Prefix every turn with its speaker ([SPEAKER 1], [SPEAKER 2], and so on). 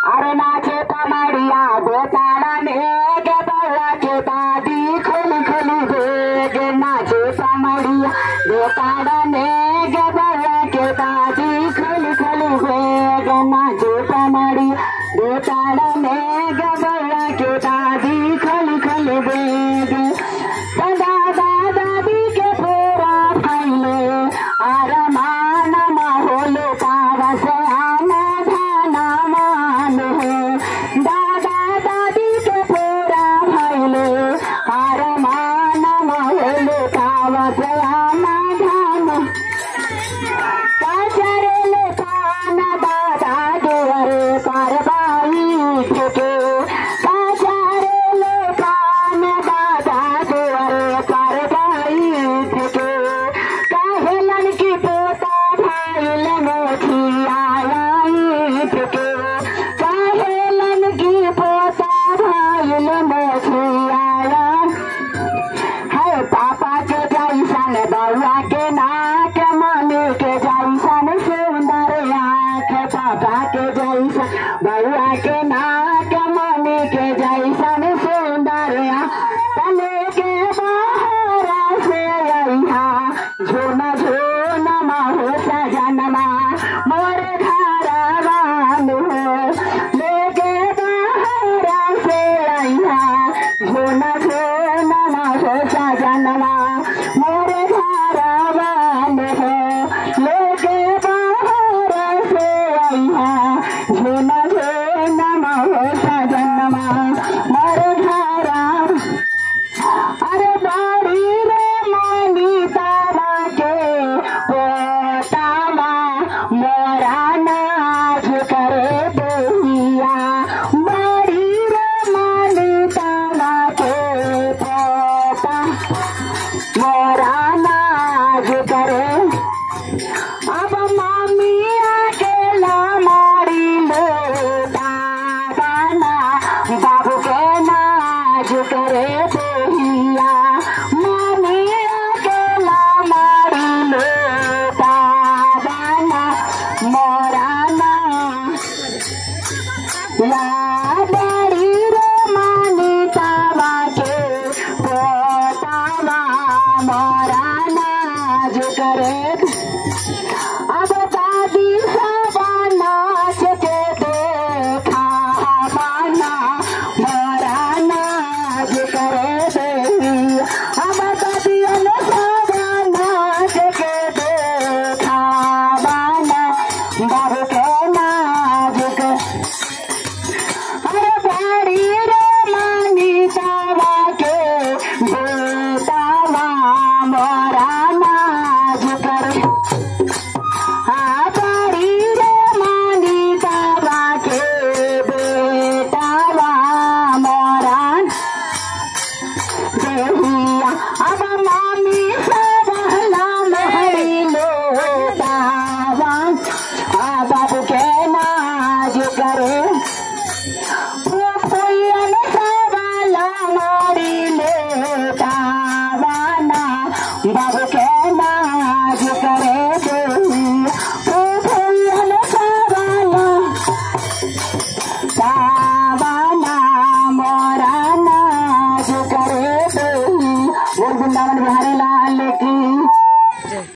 [SPEAKER 1] अरे नाचे पमाड़िया बेताड़ा ने गे बउआ के दादी खोली खोली दे गे नाचे पमाड़िया बेताड़ा ने गे बउआ के दादी खोली खोली दे गे नाचे पमाड़िया बेताड़ा ने गे बउआ के दादी खोली खोली दे गे दादा दादी के पूरा फैले अरे मान माहौल पारा से आना धाना मान दादा दादी के पूरा फैले अरे मान माहौल पारा से आना धाना काचरेले पाना दादा दुआरे पार बाई ठेके काचरेले पाना दादा दुआरे पार बाई ठेके काहेलन की पोता भाईल मोठी आई ठेके काहेलन की पोता भाईल मोठी आया है पापा के जैसन बउआ के नाक मम्मी के जैसन सुंदर आँख पापा के जैसन बउआ के नाक मम्मी के जैसन सुंदर आँख तले के बाहर से अइहा झूना झूना माहो सजनमा मोर घरवान हो लेके बाहर से अइहा झूना झूना माहो सजनमा मोर घरवान हो लेके बाहर से अइहा झूना झूना माहो